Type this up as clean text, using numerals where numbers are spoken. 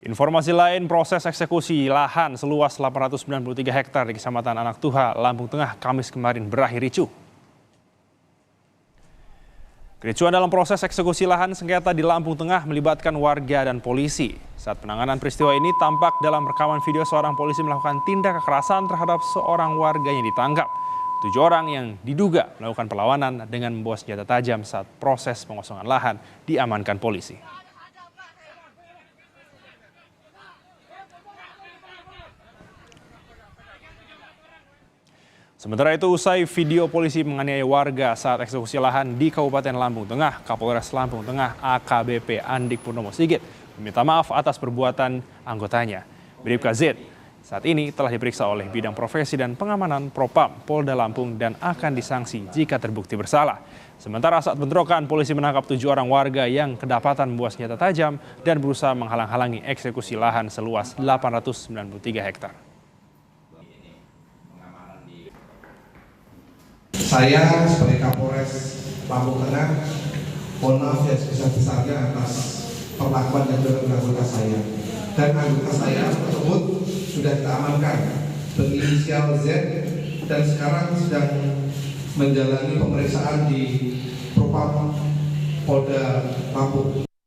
Informasi lain, proses eksekusi lahan seluas 893 hektar di Kecamatan Anak Tuha, Lampung Tengah, Kamis kemarin berakhir ricuh. Kericuan dalam proses eksekusi lahan sengketa di Lampung Tengah melibatkan warga dan polisi. Saat penanganan peristiwa ini tampak dalam rekaman video seorang polisi melakukan tindak kekerasan terhadap seorang warga yang ditangkap. 7 orang yang diduga melakukan perlawanan dengan membawa senjata tajam saat proses pengosongan lahan diamankan polisi. Sementara itu, usai video polisi menganiaya warga saat eksekusi lahan di Kabupaten Lampung Tengah, Kapolres Lampung Tengah AKBP Andik Purnomo Sigit meminta maaf atas perbuatan anggotanya. Bribka Z saat ini telah diperiksa oleh Bidang Profesi dan Pengamanan Propam Polda Lampung dan akan disanksi jika terbukti bersalah. Sementara saat bentrokan, polisi menangkap 7 orang warga yang kedapatan membawa senjata tajam dan berusaha menghalang-halangi eksekusi lahan seluas 893 hektar. Saya sebagai Kapolres Lampung Tengah, mohon maaf yang sebesar-besarnya atas perlakuan yang dilakukan anggota saya. Dan anggota saya tersebut sudah kita amankan berinisial Z dan sekarang sedang menjalani pemeriksaan di Propam Polda Lampung.